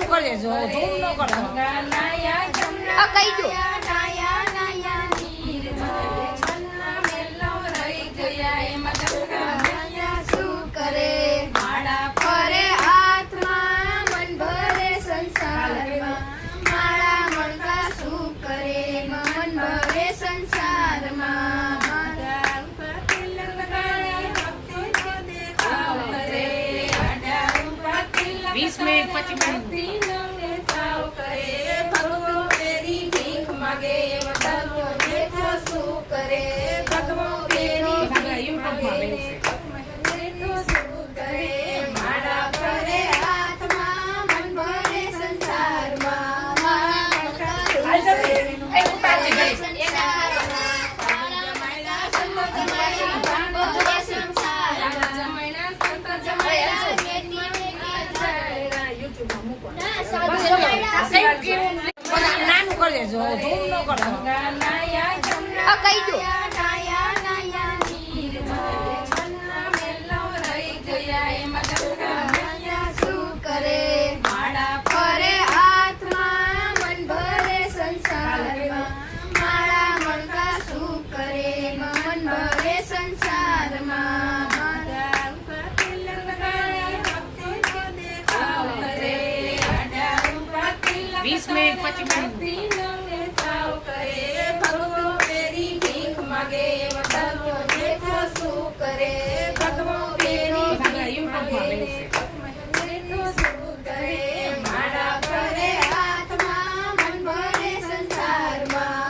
નાનું કરી દેજો ધૂમ ન કરતો કહી દો શું કરે માળા ફરે હાથમાં મન ભરે સંસારમાં માળા મણકા શું કરે મન ભરે સંસારમાં 20 મિનિટ પછી નાનું કરી દેજો ધૂમ ન કરતો કહી દો શું કરે માળા ફરે હાથમાં મન ભરે સંસારમાં માળા મણકા શું કરે મન ભરે સંસારમાં 20 મિનિટ પછી શું કરે ભગવો પેરી માળા ફરે હાથમાં મન ભરે સંસારમાં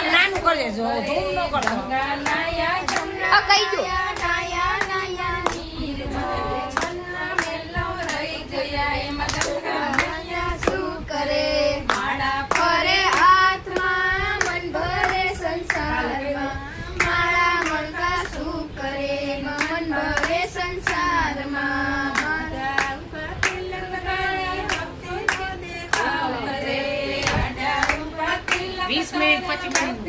નાનું કરી દેજો ધૂમ ન કરતો કહી દો શું કરે માળા ફરે હાથમાં મન ભરે સંસારમાં માળા મણકા શું કરે મન ભરે સંસારમાં 20 મિનિટ પછી